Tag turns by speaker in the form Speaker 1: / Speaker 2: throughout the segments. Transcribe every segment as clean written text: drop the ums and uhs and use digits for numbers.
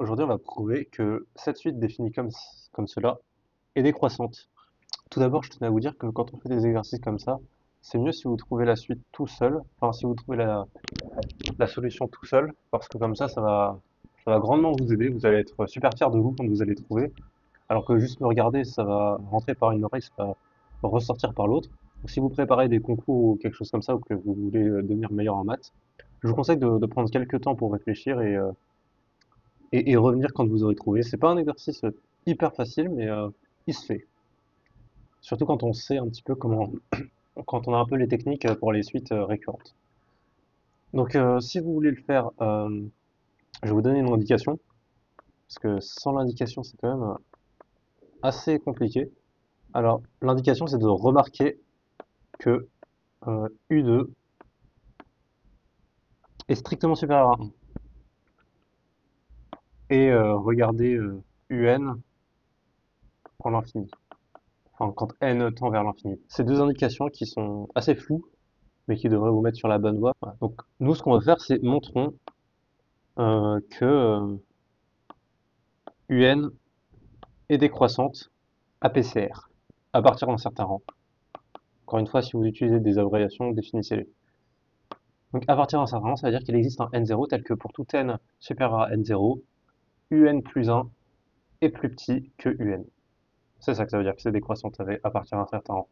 Speaker 1: Aujourd'hui, on va prouver que cette suite définie comme cela est décroissante. Tout d'abord, je tenais à vous dire que quand on fait des exercices comme ça, c'est mieux si vous trouvez la suite tout seul, enfin si vous trouvez la solution tout seul, parce que comme ça va grandement vous aider, vous allez être super fier de vous quand vous allez trouver, alors que juste me regarder, ça va rentrer par une oreille, ça va ressortir par l'autre. Donc, si vous préparez des concours ou quelque chose comme ça, ou que vous voulez devenir meilleur en maths, je vous conseille de prendre quelques temps pour réfléchir et revenir quand vous aurez trouvé. C'est pas un exercice hyper facile, mais il se fait. Surtout quand on sait un petit peu quand on a un peu les techniques pour les suites récurrentes. Donc, si vous voulez le faire, je vais vous donner une indication, parce que sans l'indication, c'est quand même assez compliqué. Alors, l'indication, c'est de remarquer que U2 est strictement supérieur à 1. Et regardez UN pour l'infini. Enfin, quand n tend vers l'infini. Ces deux indications qui sont assez floues, mais qui devraient vous mettre sur la bonne voie. Voilà. Donc, nous, ce qu'on va faire, c'est montrons que UN est décroissante à PCR, à partir d'un certain rang. Encore une fois, si vous utilisez des abréviations, définissez-les. Donc, à partir d'un certain rang, ça veut dire qu'il existe un n0 tel que pour tout n supérieur à n0, UN plus 1 est plus petit que UN. C'est ça que ça veut dire que c'est décroissante à partir d'un certain rang.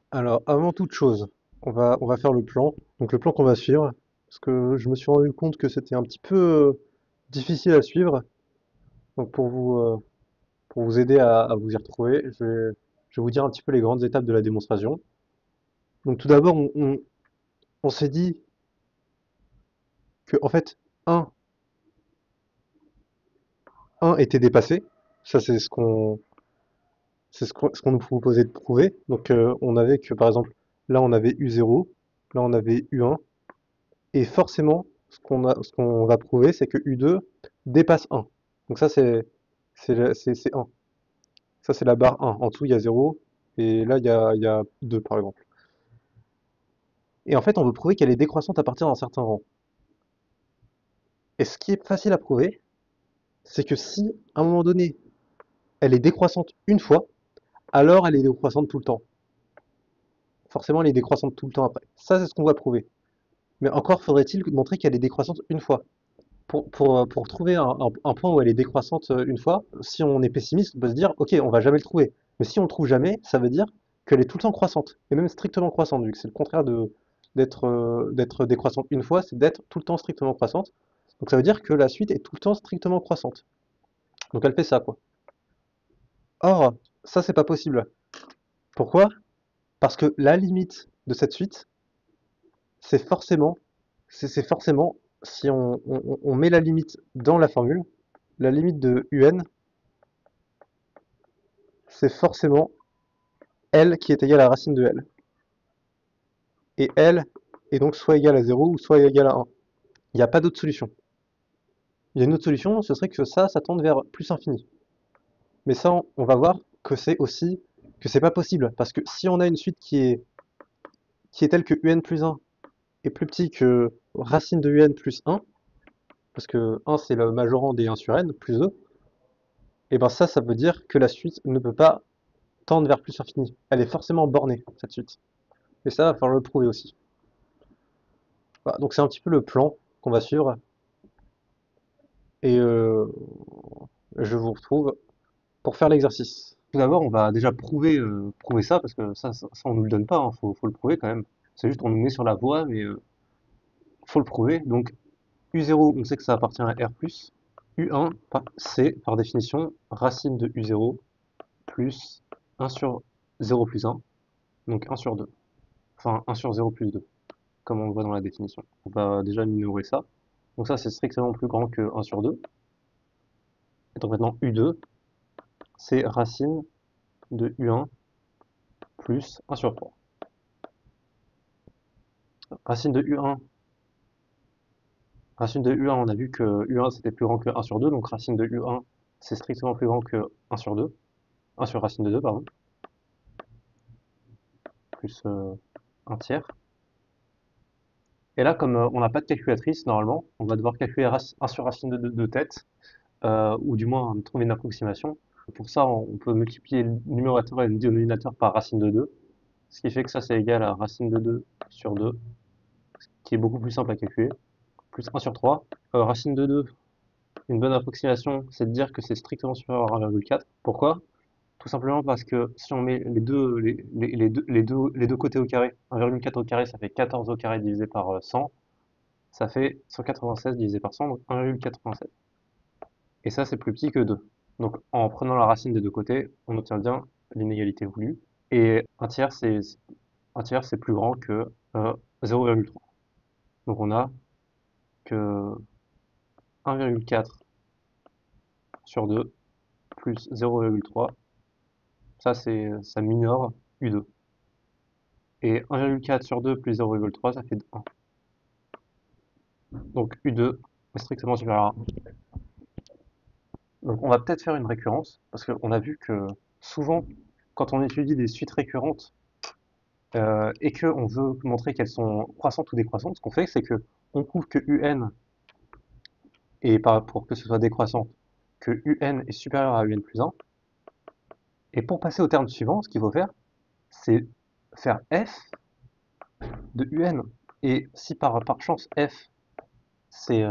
Speaker 2: Alors, avant toute chose, on va faire le plan. Donc, le plan qu'on va suivre, parce que je me suis rendu compte que c'était un petit peu difficile à suivre. Donc, pour vous aider à vous y retrouver, je vais vous dire un petit peu les grandes étapes de la démonstration. Donc, tout d'abord, on s'est dit que, en fait, 1, 1 était dépassé. Ça, c'est ce qu'on nous proposait de prouver. Donc, on avait que, par exemple, là, on avait U0, là, on avait U1. Et forcément, ce qu'on va prouver, c'est que U2 dépasse 1. Donc ça, c'est 1. Ça, c'est la barre 1. En dessous, il y a 0. Et là, il y a 2, par exemple. Et en fait, on veut prouver qu'elle est décroissante à partir d'un certain rang. Et ce qui est facile à prouver, c'est que si, à un moment donné, elle est décroissante une fois, alors elle est décroissante tout le temps. Forcément, elle est décroissante tout le temps après. Ça, c'est ce qu'on va prouver. Mais encore faudrait-il montrer qu'elle est décroissante une fois. Pour trouver un point où elle est décroissante une fois, si on est pessimiste, on peut se dire, ok, on va jamais le trouver. Mais si on le trouve jamais, ça veut dire qu'elle est tout le temps croissante, et même strictement croissante, vu que c'est le contraire d'être décroissante une fois, c'est d'être tout le temps strictement croissante. Donc ça veut dire que la suite est tout le temps strictement croissante. Donc elle fait ça, quoi. Or, ça c'est pas possible. Pourquoi? Parce que la limite de cette suite, c'est forcément, c'est forcément, si on met la limite dans la formule, la limite de UN, c'est forcément L qui est égal à la racine de L. Et L est donc soit égal à 0 ou soit égal à 1. Il n'y a pas d'autre solution. Il y a une autre solution, ce serait que ça tende vers plus infini. Mais ça, on va voir que c'est aussi que c'est pas possible. Parce que si on a une suite qui est telle que UN plus 1 est plus petit que racine de UN plus 1, parce que 1 c'est le majorand des 1 sur N plus 2, et ben ça veut dire que la suite ne peut pas tendre vers plus infini. Elle est forcément bornée, cette suite. Et ça, il va falloir le prouver aussi. Voilà, donc c'est un petit peu le plan qu'on va suivre. Et je vous retrouve pour faire l'exercice.
Speaker 1: Tout d'abord, on va déjà prouver ça, parce que ça, on nous le donne pas, hein, faut le prouver quand même. C'est juste, on nous met sur la voie, mais faut le prouver. Donc, U0, on sait que ça appartient à R+. U1, c'est, par définition, racine de U0 plus 1 sur 0 plus 1, donc 1 sur 2. Enfin, 1 sur 0 plus 2, comme on le voit dans la définition. On va déjà minorer ça. Donc ça, c'est strictement plus grand que 1 sur 2. Et donc maintenant, U2, c'est racine de U1 plus 1 sur 3. Racine de U1, racine de U1, on a vu que U1 c'était plus grand que 1 sur 2, donc racine de U1 c'est strictement plus grand que 1 sur 2, 1 sur racine de 2, pardon, plus 1 tiers. Et là, comme on n'a pas de calculatrice, normalement, on va devoir calculer 1 sur racine de 2 de tête. ou du moins trouver une approximation. Pour ça, on peut multiplier le numérateur et le dénominateur par racine de 2, ce qui fait que ça, c'est égal à racine de 2 sur 2, qui est beaucoup plus simple à calculer, plus 1 sur 3. Racine de 2, une bonne approximation, c'est de dire que c'est strictement supérieur à 1,4. Pourquoi? Tout simplement parce que si on met les deux côtés au carré, 1,4 au carré, ça fait 14 au carré divisé par 100, ça fait 196 divisé par 100, donc 1,87. Et ça, c'est plus petit que 2. Donc en prenant la racine des deux côtés, on obtient bien l'inégalité voulue. Et un tiers, c'est plus grand que 0,3. Donc on a que 1,4 sur 2 plus 0,3, ça minore U2. Et 1,4 sur 2 plus 0,3, ça fait 1. Donc U2 est strictement supérieur à 1. Donc on va peut-être faire une récurrence, parce qu'on a vu que souvent, quand on étudie des suites récurrentes, et qu'on veut montrer qu'elles sont croissantes ou décroissantes, ce qu'on fait, c'est que on prouve que UN, et pour que ce soit décroissant, que UN est supérieur à UN plus 1. Et pour passer au terme suivant, ce qu'il faut faire, c'est faire F de UN. Et si par chance F, c'est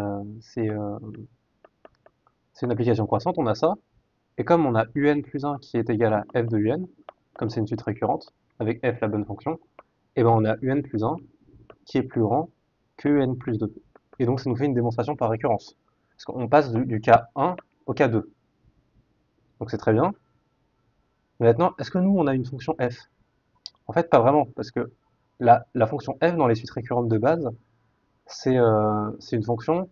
Speaker 1: c'est une application croissante, on a ça. Et comme on a UN plus 1 qui est égal à F de UN, comme c'est une suite récurrente, avec F la bonne fonction, et ben on a UN plus 1 qui est plus grand que UN plus 2. Et donc ça nous fait une démonstration par récurrence. Parce qu'on passe du cas 1 au cas 2. Donc c'est très bien. Mais maintenant, est-ce que nous, on a une fonction f? En fait, pas vraiment, parce que la fonction f dans les suites récurrentes de base, c'est une fonction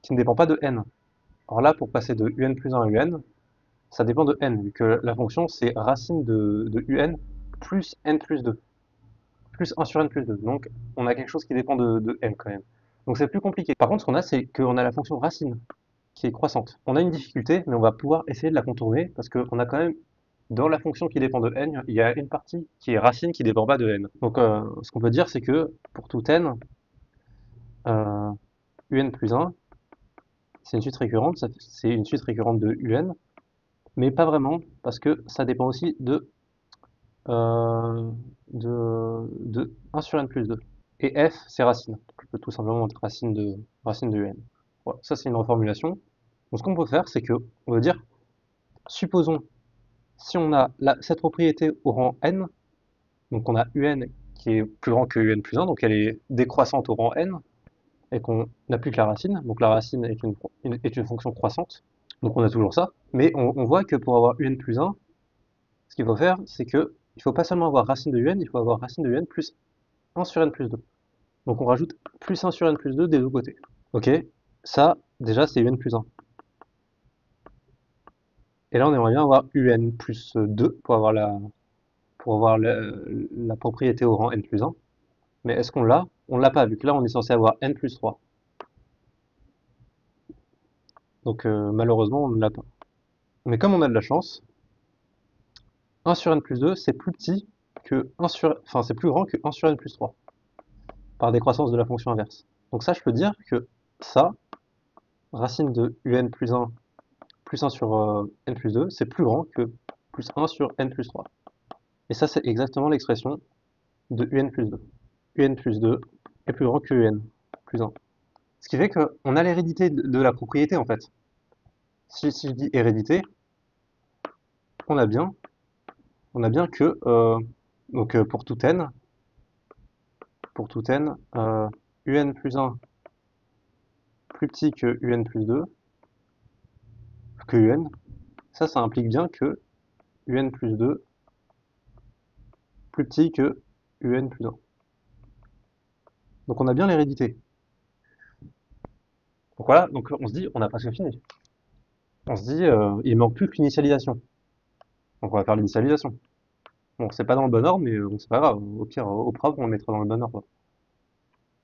Speaker 1: qui ne dépend pas de n. Alors là, pour passer de un plus 1 à un, ça dépend de n, vu que la fonction, c'est racine de un plus n plus 2, plus 1 sur n plus 2. Donc, on a quelque chose qui dépend de n quand même. Donc c'est plus compliqué. Par contre, ce qu'on a, c'est qu'on a la fonction racine, qui est croissante. On a une difficulté, mais on va pouvoir essayer de la contourner, parce qu'on a quand même, dans la fonction qui dépend de n, il y a une partie qui est racine qui dépend pas de n. Donc ce qu'on peut dire, c'est que pour tout n, un plus 1, c'est une suite récurrente, c'est une suite récurrente de un, mais pas vraiment, parce que ça dépend aussi euh, de 1 sur n plus 2. Et f, c'est racine. Donc je peux tout simplement mettre racine de un. Voilà, ça c'est une reformulation. Donc ce qu'on peut faire, c'est que on veut dire, supposons, si on a cette propriété au rang n, donc on a un qui est plus grand que un plus 1, donc elle est décroissante au rang n, et qu'on n'a plus que la racine, donc la racine est une fonction croissante, donc on a toujours ça, mais on voit que pour avoir un plus 1, ce qu'il faut faire, c'est que il faut pas seulement avoir racine de un, il faut avoir racine de un plus 1 sur n plus 2. Donc on rajoute plus 1 sur n plus 2 des deux côtés. Ok, ça, déjà, c'est un plus 1. Et là, on aimerait bien avoir un plus 2 pour avoir la propriété au rang n plus 1. Mais est-ce qu'on l'a? On l'a pas, vu que là, on est censé avoir n plus 3. Donc malheureusement, on ne l'a pas. Mais comme on a de la chance, 1 sur n plus 2, c'est plus petit que 1 sur... Enfin, c'est plus grand que 1 sur n plus 3, par décroissance de la fonction inverse. Donc ça, je peux dire que ça, racine de un plus 1 plus 1 sur n plus 2, c'est plus grand que plus 1 sur n plus 3. Et ça, c'est exactement l'expression de un plus 2. Un plus 2 est plus grand que un plus 1. Ce qui fait qu'on a l'hérédité de la propriété, en fait. Si je dis hérédité, on a bien, que donc pour tout n, un plus 1 plus petit que un plus 2, que un, ça implique bien que un plus 2 plus petit que un plus 1. Donc on a bien l'hérédité. Donc voilà, donc on se dit, on a presque fini. On se dit, il manque plus que l'initialisation. Donc on va faire l'initialisation. Bon, c'est pas dans le bon ordre, mais bon, c'est pas grave. Au pire, au propre, on le mettra dans le bon ordre.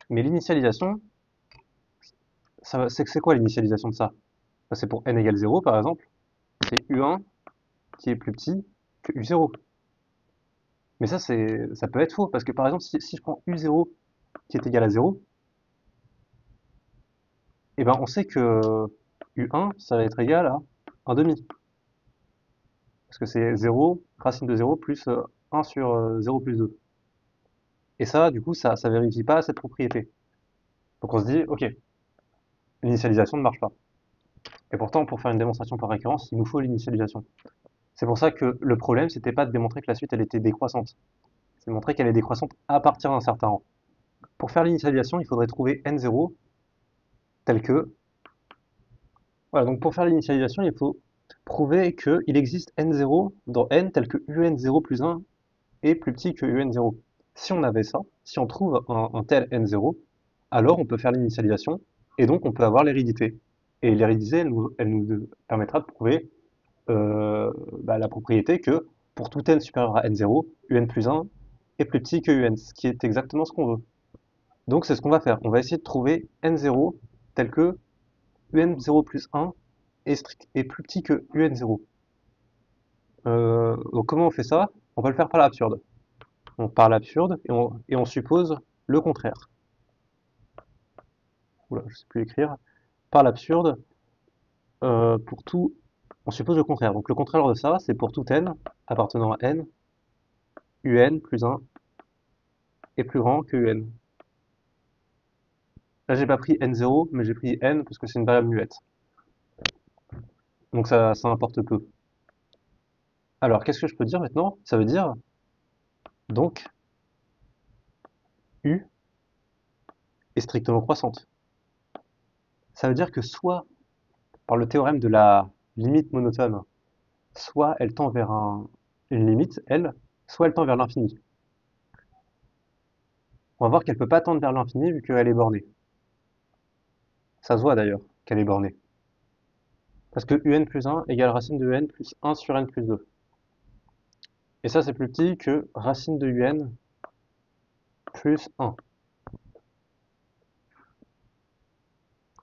Speaker 1: Mais l'initialisation, c'est quoi l'initialisation de ça? Bah, c'est pour n égale 0, par exemple. C'est U1 qui est plus petit que U0. Mais ça peut être faux, parce que par exemple, si je prends U0 qui est égal à 0, et ben on sait que U1, ça va être égal à 1 demi. Parce que c'est 0, racine de 0 plus 1 sur 0 plus 2. Et ça, du coup, ça vérifie pas cette propriété. Donc on se dit, ok, l'initialisation ne marche pas. Et pourtant, pour faire une démonstration par récurrence, il nous faut l'initialisation. C'est pour ça que le problème, c'était pas de démontrer que la suite, elle était décroissante. C'est de montrer qu'elle est décroissante à partir d'un certain rang. Pour faire l'initialisation, il faudrait trouver n0 tel que... Voilà, donc pour faire l'initialisation, il faut prouver qu'il existe n0 dans n tel que un0 plus 1 est plus petit que un0. Si on avait ça, si on trouve un tel n0, alors on peut faire l'initialisation et donc on peut avoir l'hérédité. Et l'hérédité, elle nous permettra de prouver la propriété que pour tout n supérieur à n0, un plus 1 est plus petit que un, ce qui est exactement ce qu'on veut. Donc c'est ce qu'on va faire. On va essayer de trouver n0 tel que un0 plus 1 est plus petit que un0. Donc comment on fait ça? On va le faire par l'absurde. Donc par l'absurde et on suppose le contraire. Oula, je sais plus écrire. Par l'absurde, pour tout, on suppose le contraire. Donc le contraire de ça, c'est pour tout n appartenant à n, un plus 1 est plus grand que un. Là, j'ai pas pris n0, mais j'ai pris n parce que c'est une variable muette. Donc ça importe peu. Alors, qu'est-ce que je peux dire maintenant? Ça veut dire, donc, u est strictement croissante. Ça veut dire que soit, par le théorème de la limite monotone, soit elle tend vers une limite, elle, soit elle tend vers l'infini. On va voir qu'elle peut pas tendre vers l'infini vu qu'elle est bornée. Ça se voit d'ailleurs qu'elle est bornée. Parce que un plus 1 égale racine de un plus 1 sur n plus 2. Et ça, c'est plus petit que racine de un plus 1.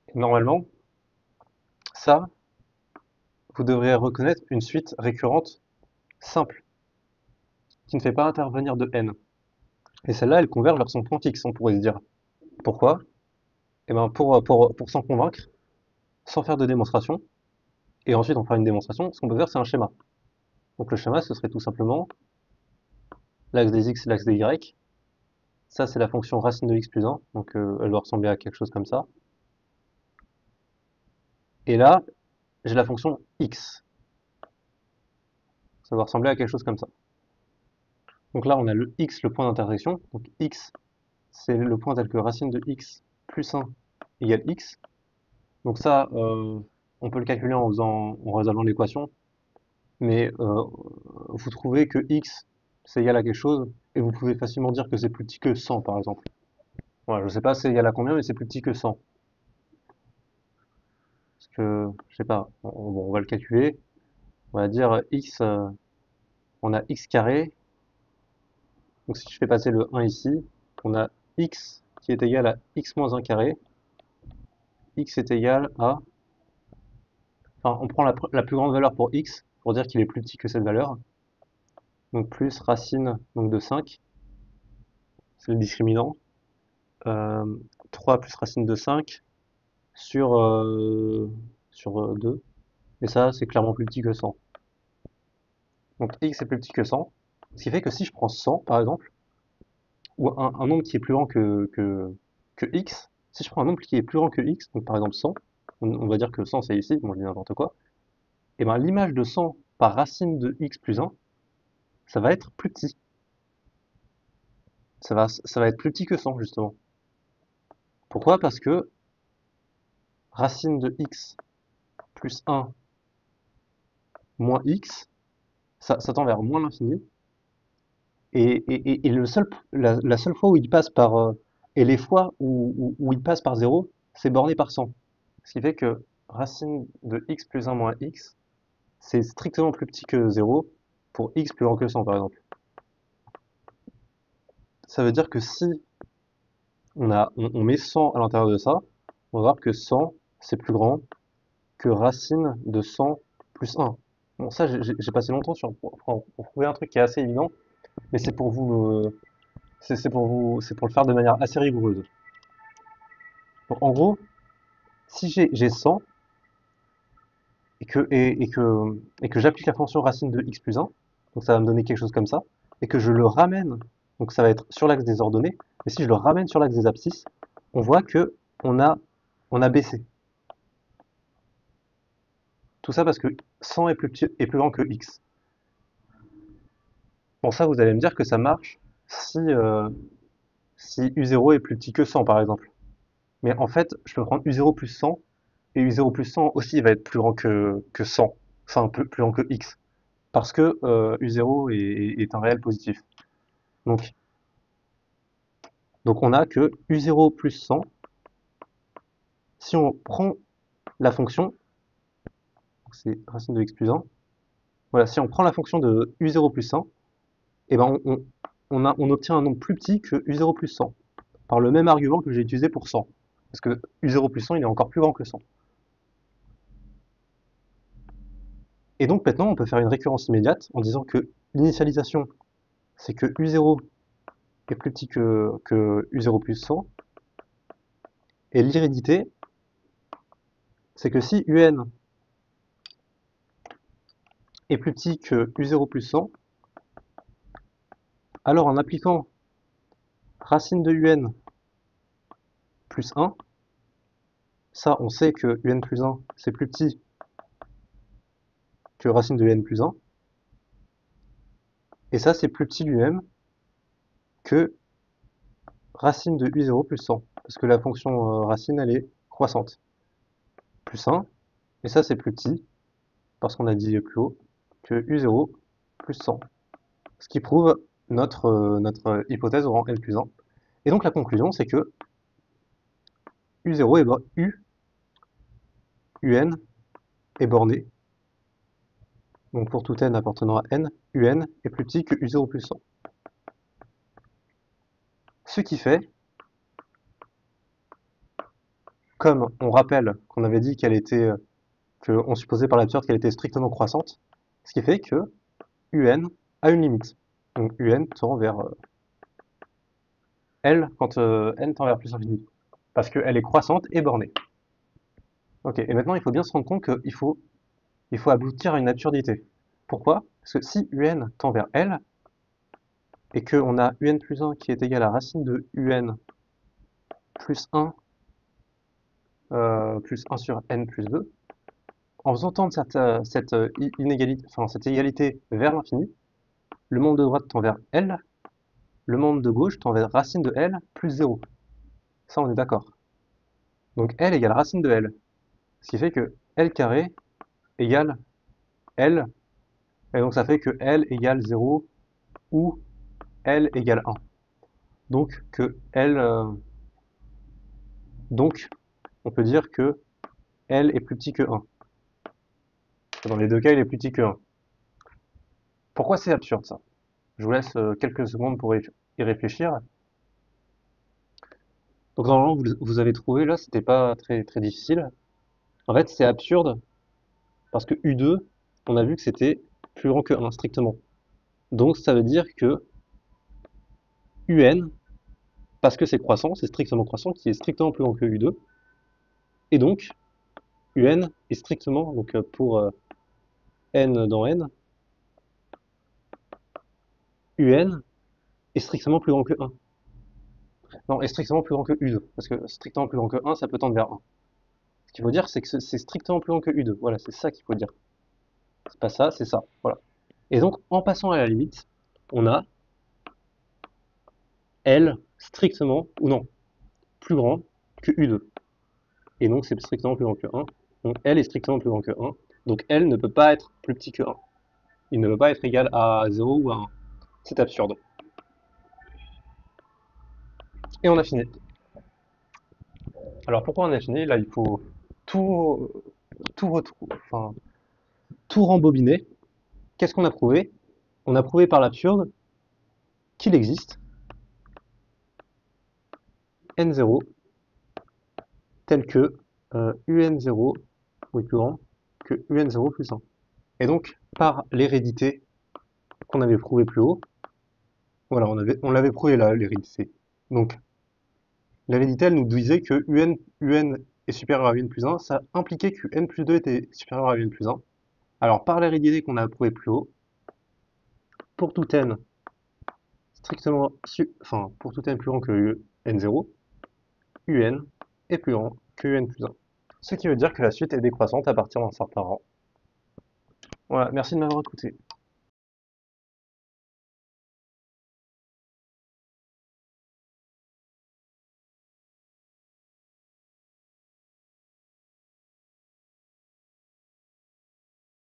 Speaker 1: Et normalement, ça, vous devriez reconnaître une suite récurrente simple, qui ne fait pas intervenir de n. Et celle-là, elle converge vers son point fixe, on pourrait se dire. Pourquoi? Eh ben pour s'en convaincre, sans faire de démonstration, et ensuite on fera une démonstration, ce qu'on peut faire, c'est un schéma. Donc le schéma, ce serait tout simplement l'axe des x et l'axe des y. Ça, c'est la fonction racine de x plus 1, donc elle doit ressembler à quelque chose comme ça. Et là, j'ai la fonction x. Ça doit ressembler à quelque chose comme ça. Donc là, on a le x, le point d'intersection. Donc x, c'est le point tel que racine de x plus 1 égale x. Donc ça, on peut le calculer en résolvant l'équation. Mais vous trouvez que x, c'est égal à quelque chose, et vous pouvez facilement dire que c'est plus petit que 100, par exemple. Voilà, je sais pas c'est égal à combien, mais c'est plus petit que 100. Parce que, je sais pas, bon, on va le calculer. On va dire x, on a x carré. Donc si je fais passer le 1 ici, on a x qui est égal à x moins 1 carré. X est égal à... Enfin, on prend la plus grande valeur pour x, pour dire qu'il est plus petit que cette valeur. Donc plus racine donc de 5, c'est le discriminant. Euh, 3 plus racine de 5 sur 2. Et ça, c'est clairement plus petit que 100. Donc x est plus petit que 100. Ce qui fait que si je prends 100, par exemple, ou un nombre qui est plus grand que x, si je prends un nombre qui est plus grand que x, donc par exemple 100, on va dire que 100 c'est ici, bon je dis n'importe quoi, et ben l'image de 100 par racine de x plus 1, ça va être plus petit. Ça va être plus petit que 100 justement. Pourquoi? Parce que racine de x plus 1 moins x, ça tend vers moins l'infini. Et la seule fois où il passe par... et les fois où il passe par 0, c'est borné par 100. Ce qui fait que racine de x plus 1 moins x, c'est strictement plus petit que 0 pour x plus grand que 100 par exemple. Ça veut dire que si on met 100 à l'intérieur de ça, on va voir que 100 c'est plus grand que racine de 100 plus 1. Bon, ça, j'ai passé longtemps pour trouver un truc qui est assez évident, mais c'est pour vous, c'est pour le faire de manière assez rigoureuse. Donc, en gros, si j'ai 100, et que j'applique la fonction racine de x plus 1, donc ça va me donner quelque chose comme ça, et que je le ramène, donc ça va être sur l'axe des ordonnées, mais si je le ramène sur l'axe des abscisses, on voit que on a, on a baissé. Tout ça parce que 100 est plus petit, est plus grand que x. Bon, ça, vous allez me dire que ça marche si u0 est plus petit que 100, par exemple. Mais en fait, je peux prendre u0 plus 100, et u0 plus 100 aussi va être plus grand que 100, enfin plus grand que x, parce que u0 est un réel positif. Donc, donc on a que u0 plus 100, si on prend la fonction, c'est racine de x plus 1, voilà, si on prend la fonction de u0 plus 100, et ben on obtient un nombre plus petit que u0 plus 100, par le même argument que j'ai utilisé pour 100. Parce que u0 plus 100, il est encore plus grand que 100. Et donc maintenant, on peut faire une récurrence immédiate en disant que l'initialisation, c'est que u0 est plus petit que u0 plus 100. Et l'hérédité, c'est que si un est plus petit que u0 plus 100, alors en appliquant racine de un plus 1, ça on sait que un plus 1 c'est plus petit que racine de n plus 1, et ça c'est plus petit lui-même que racine de u0 plus 100, parce que la fonction racine elle est croissante. Plus 1, et ça c'est plus petit, parce qu'on a dit plus haut, que u0 plus 100. Ce qui prouve notre hypothèse au rang n plus 1. Et donc la conclusion c'est que u0 est un est borné, donc pour tout n appartenant à n, un est plus petit que u0 plus 100. Ce qui fait, comme on rappelle qu'on avait dit qu'elle était, qu'on supposait par l'absurde qu'elle était strictement croissante, ce qui fait que un a une limite. Donc un tend vers L quand n tend vers plus infini. Parce qu'elle est croissante et bornée. Ok, et maintenant il faut bien se rendre compte qu'il faut aboutir à une absurdité. Pourquoi? Parce que si un tend vers L, et qu'on a un plus 1 qui est égal à racine de un plus 1 plus 1 sur n plus 2, en faisant tendre cette inégalité, enfin, cette égalité vers l'infini, le membre de droite tend vers L, le membre de gauche tend vers racine de L plus 0. Ça, on est d'accord. Donc L égale racine de L. Ce qui fait que L carré égale L, et donc ça fait que L égale 0 ou L égale 1. Donc que L, donc on peut dire que L est plus petit que 1. Dans les deux cas, il est plus petit que 1. Pourquoi c'est absurde ça? Je vous laisse quelques secondes pour y réfléchir. Donc normalement, vous avez trouvé là, c'était pas très, très difficile. En fait, c'est absurde parce que U2, on a vu que c'était plus grand que 1 strictement. Donc ça veut dire que UN, parce que c'est croissant, c'est strictement croissant, qui est strictement plus grand que U2. Et donc, UN est strictement, donc pour N dans N, UN est strictement plus grand que 1. Non, est strictement plus grand que U2. Parce que strictement plus grand que 1, ça peut tendre vers 1. Ce qu'il faut dire, c'est que c'est strictement plus grand que U2. Voilà, c'est ça qu'il faut dire. C'est pas ça, c'est ça. Voilà. Et donc, en passant à la limite, on a L strictement, ou non, plus grand que U2. Et donc, c'est strictement plus grand que 1. Donc, L est strictement plus grand que 1. Donc, L ne peut pas être plus petit que 1. Il ne peut pas être égal à 0 ou à 1. C'est absurde. Et on a fini. Alors, pourquoi on a fini? Là, il faut tout, enfin, tout rembobiner. Qu'est-ce qu'on a prouvé? On a prouvé par l'absurde qu'il existe n0 tel que un0 est plus grand que un0 plus 1. Et donc, par l'hérédité qu'on avait prouvé plus haut, voilà, on l'avait prouvé là, l'hérédité. Donc, l'hérédité, elle nous disait que un est supérieur à n plus 1, ça impliquait que n plus 2 était supérieur à n plus 1. Alors, par l'hérédité qu'on a prouvé plus haut, pour tout n enfin, pour tout n plus grand que n0, un est plus grand que un plus 1. Ce qui veut dire que la suite est décroissante à partir d'un certain rang. Voilà, merci de m'avoir écouté.